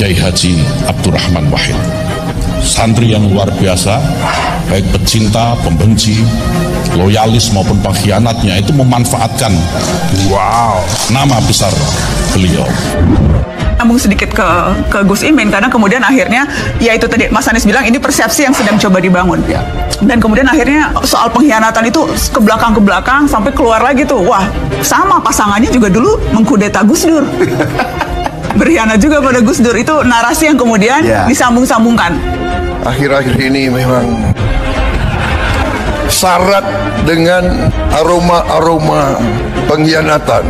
Kiai Haji Abdurrahman Wahid. Santri yang luar biasa, baik pecinta, pembenci, loyalis maupun pengkhianatnya itu memanfaatkan nama besar beliau. Sambung sedikit ke Gus Imin, karena kemudian akhirnya ya itu tadi Mas Anies bilang ini persepsi yang sedang coba dibangun ya. Dan kemudian akhirnya soal pengkhianatan itu ke belakang sampai keluar lagi tuh, wah sama pasangannya juga dulu mengkudeta Gus Dur. Berkhianat juga pada Gus Dur, itu narasi yang kemudian disambung-sambungkan. Akhir-akhir ini memang syarat dengan aroma-aroma pengkhianatan,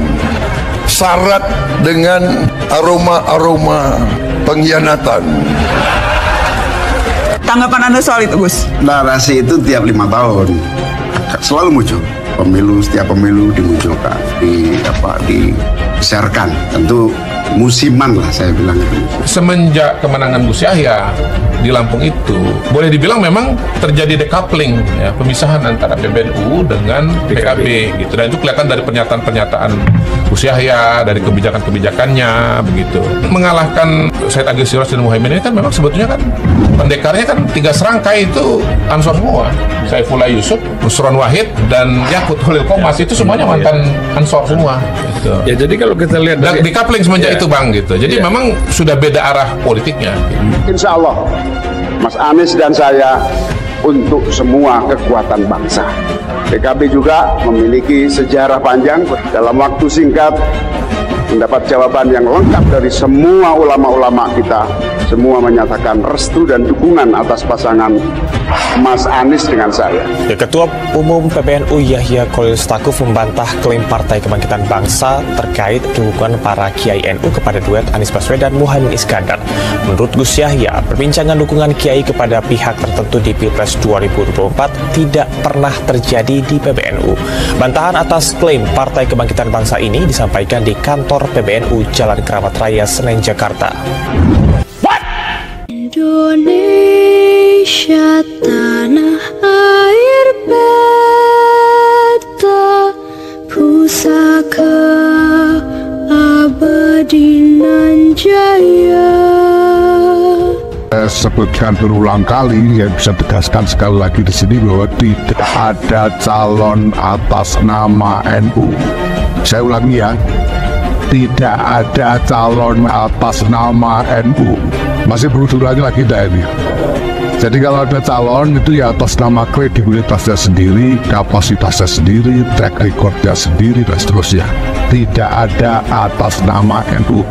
syarat dengan aroma-aroma pengkhianatan. Tanggapan Anda soal itu, Gus? Narasi itu tiap 5 tahun selalu muncul. Setiap pemilu dimunculkan, di-sharekan. Tentu musiman lah saya bilang itu. Semenjak kemenangan Gus Yahya di Lampung itu, boleh dibilang memang terjadi decoupling, ya, pemisahan antara PBNU dengan PKB gitu. Dan itu kelihatan dari pernyataan-pernyataan Gus Yahya, dari kebijakan-kebijakannya begitu. Mengalahkan Said Agil Siraj dan Muhaimin ini kan memang sebetulnya kan pendekarnya kan 3 serangkai itu Ansor semua. Saifullah Yusuf, Nusron Wahid, dan Yakut Holil Komas itu semuanya mantan Ansor semua. Gitu. Ya jadi kalau kita lihat dari decoupling semenjak itu Bang gitu. Jadi memang sudah beda arah politiknya. Insya Allah Mas Anies dan saya untuk semua kekuatan bangsa. PKB juga memiliki sejarah panjang. Dalam waktu singkat mendapat jawaban yang lengkap dari semua ulama-ulama kita. Semua menyatakan restu dan dukungan atas pasangan Mas Anies dengan saya. Ketua Umum PBNU Yahya Khalil Stakuf membantah klaim Partai Kebangkitan Bangsa terkait dukungan para Kiai NU kepada duet Anies Baswedan Muhaimin Iskandar. Menurut Gus Yahya, perbincangan dukungan Kiai kepada pihak tertentu di Pilpres 2024 tidak pernah terjadi di PBNU. Bantahan atas klaim Partai Kebangkitan Bangsa ini disampaikan di kantor PBNU Jalan Keramat Raya, Senen, Jakarta. Indonesia tanah air beta pusaka abadi nan jaya. Saya sebutkan berulang kali, saya bisa tegaskan sekali lagi di sini bahwa tidak ada calon atas nama NU. Saya ulangi ya, tidak ada calon atas nama NU. Masih berulang lagi ini. Jadi kalau ada calon itu ya atas nama kredibilitasnya sendiri, kapasitasnya sendiri, track recordnya sendiri, dan seterusnya. Tidak ada atas nama NU.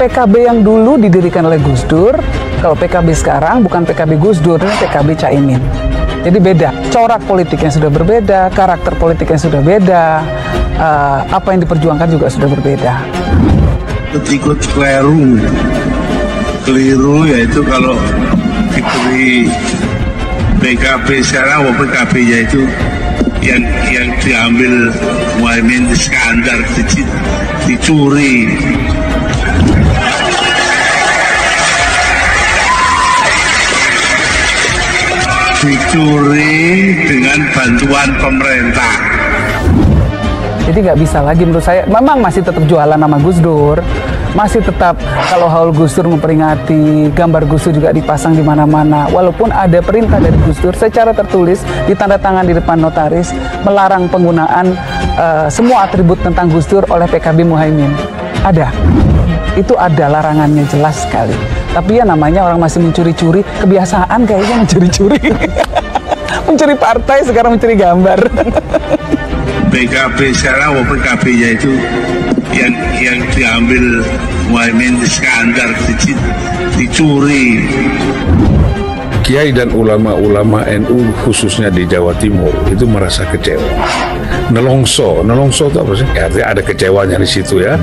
PKB yang dulu didirikan oleh Gus Dur, kalau PKB sekarang bukan PKB Gus Dur, ini PKB Caimin. Jadi beda, corak politiknya sudah berbeda, karakter politiknya sudah beda, apa yang diperjuangkan juga sudah berbeda. Ikut keliru yaitu kalau diberi PKB sekarang, PKB-nya itu yang diambil Muhaimin Iskandar dicuri. Dicuri dengan bantuan pemerintah. Jadi nggak bisa lagi menurut saya, memang masih tetap jualan nama Gus Dur, masih tetap kalau haul Gus Dur memperingati, gambar Gus Dur juga dipasang di mana-mana, walaupun ada perintah dari Gus Dur secara tertulis, ditandatangan di depan notaris, melarang penggunaan semua atribut tentang Gus Dur oleh PKB Muhaimin. Ada, itu ada larangannya jelas sekali. Tapi ya namanya orang masih mencuri-curi, kebiasaan kayaknya mencuri-curi. Mencuri partai, sekarang mencuri gambar. PKB sekarang, PKB-nya itu yang diambil Muhaimin Iskandar dicuri. Kiai dan ulama-ulama NU khususnya di Jawa Timur itu merasa kecewa. Nelongso itu apa sih? Ya, artinya ada kecewanya di situ ya.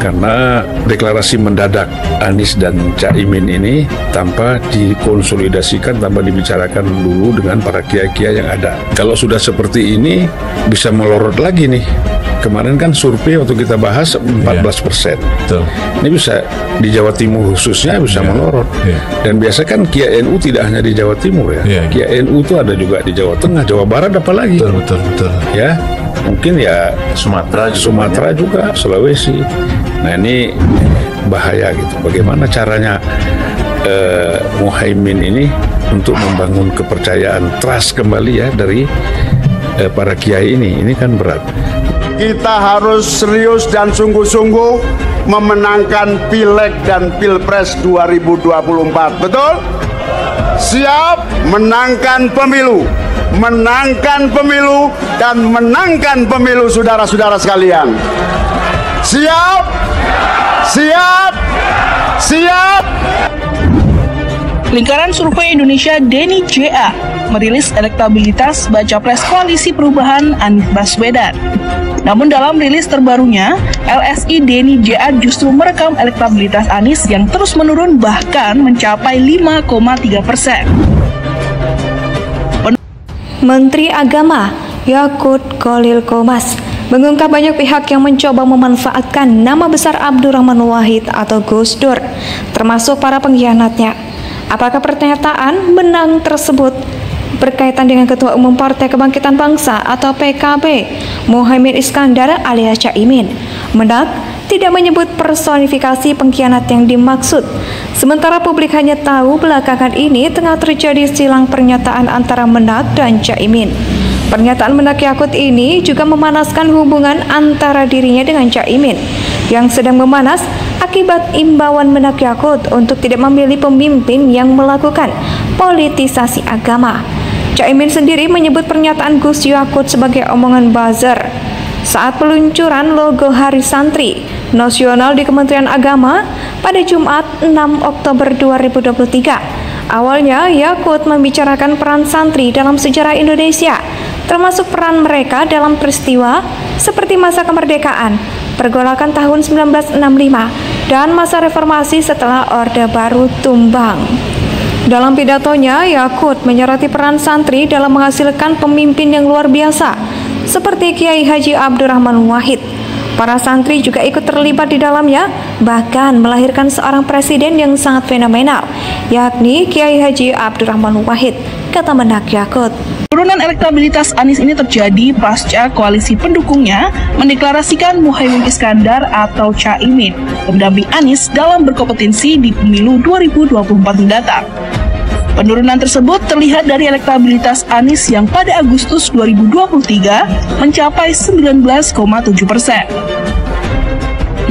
Karena deklarasi mendadak Anies dan Caimin ini tanpa dikonsolidasikan, tanpa dibicarakan dulu dengan para kiai-kiai yang ada. Kalau sudah seperti ini bisa melorot lagi nih. Kemarin kan survei waktu kita bahas 14%. Betul. Ini bisa di Jawa Timur khususnya bisa melorot. Dan biasa kan Kiai NU tidak hanya di Jawa Timur ya. Kiai NU itu ada juga di Jawa Tengah, Jawa Barat apalagi. Betul. Ya, mungkin ya Sumatera juga, Sulawesi. Nah ini bahaya gitu. Bagaimana caranya Muhaimin ini untuk membangun kepercayaan, trust kembali ya dari para kiai ini kan berat. Kita harus serius dan sungguh-sungguh memenangkan Pileg dan Pilpres 2024. Betul? Siap menangkan pemilu. Menangkan pemilu dan menangkan pemilu, saudara-saudara sekalian. Siap? Siap? Siap? Lingkaran Survei Indonesia Denny JA merilis elektabilitas baca pres Koalisi Perubahan Anies Baswedan. Namun dalam rilis terbarunya, LSI Denny JA justru merekam elektabilitas Anies yang terus menurun bahkan mencapai 5,3%. Menteri Agama Yakut Khalil Qomas mengungkap banyak pihak yang mencoba memanfaatkan nama besar Abdurrahman Wahid atau Gus Dur, termasuk para pengkhianatnya. Apakah pernyataan menang tersebut berkaitan dengan Ketua Umum Partai Kebangkitan Bangsa atau PKB, Muhaimin Iskandar alias Caimin? Menang tidak menyebut personifikasi pengkhianat yang dimaksud. Sementara publik hanya tahu belakangan ini tengah terjadi silang pernyataan antara Menak dan Caimin. Pernyataan Menak Yakut ini juga memanaskan hubungan antara dirinya dengan Caimin yang sedang memanas akibat imbauan Menak Yakut untuk tidak memilih pemimpin yang melakukan politisasi agama. Caimin sendiri menyebut pernyataan Gus Yakut sebagai omongan buzzer saat peluncuran logo Hari Santri Nasional di Kementerian Agama pada Jumat 6 Oktober 2023. Awalnya Yakut membicarakan peran santri dalam sejarah Indonesia, termasuk peran mereka dalam peristiwa seperti masa kemerdekaan, pergolakan tahun 1965, dan masa reformasi setelah Orde Baru tumbang. Dalam pidatonya, Yakut menyoroti peran santri dalam menghasilkan pemimpin yang luar biasa, seperti Kiai Haji Abdurrahman Wahid. Para santri juga ikut terlibat di dalamnya, bahkan melahirkan seorang presiden yang sangat fenomenal, yakni Kiai Haji Abdurrahman Wahid, kata Menak Yakut. Penurunan elektabilitas Anies ini terjadi pasca koalisi pendukungnya mendeklarasikan Muhaimin Iskandar atau Caimin mendampingi Anies dalam berkompetensi di pemilu 2024 mendatang. Penurunan tersebut terlihat dari elektabilitas Anies yang pada Agustus 2023 mencapai 19,7%.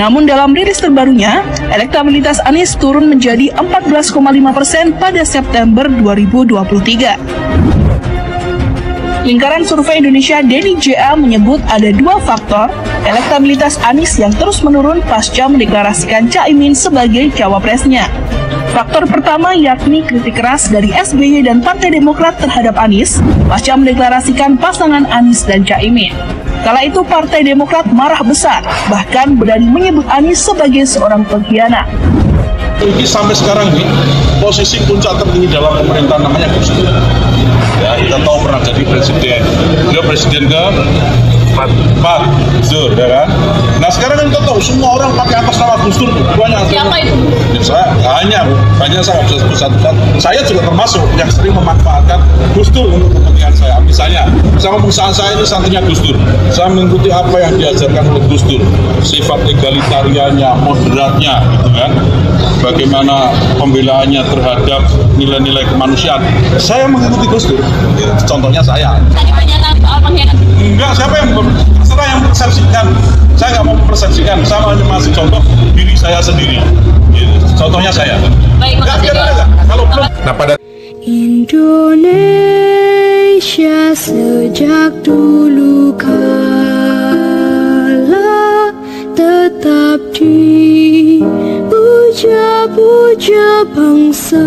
Namun dalam rilis terbarunya, elektabilitas Anies turun menjadi 14,5% pada September 2023. Lingkaran Survei Indonesia Denny JA menyebut ada dua faktor elektabilitas Anies yang terus menurun pasca mendeklarasikan Caimin sebagai cawapresnya. Faktor pertama yakni kritik keras dari SBY dan Partai Demokrat terhadap Anies pasca mendeklarasikan pasangan Anies dan Caimin. Kala itu Partai Demokrat marah besar, bahkan berani menyebut Anies sebagai seorang pengkhianat. Ini sampai sekarang nih, posisi puncak tertinggi dalam pemerintahan namanya Gus Dur. Ya, kita tahu pernah jadi presiden. Dia presiden ke-4, Dur, ya kan? Nah sekarang kan kita tahu semua orang pakai atas nama Gus Dur. Banyak. Siapa itu? Ya, saya hanya saya bisa sebut satu-satu. Saya juga termasuk yang sering memanfaatkan Gus Dur untuk kepentingan saya. Misalnya, sama perusahaan saya ini santrinya Gus Dur. Saya mengikuti apa yang diajarkan oleh Gus Dur. Sifat egalitariannya, moderatnya, gitu kan? Bagaimana pembelaannya terhadap nilai-nilai kemanusiaan. Saya mengikuti Gus Dur. Contohnya saya. Enggak, siapa yang terserah yang persepsikan. Saya nggak mau persepsikan. Saya hanya masih contoh diri saya sendiri. Contohnya saya. Baik, makasih. Kalau belum. Nah, pada Indonesia sejak dulu kala tetap dipuja-puja bangsa.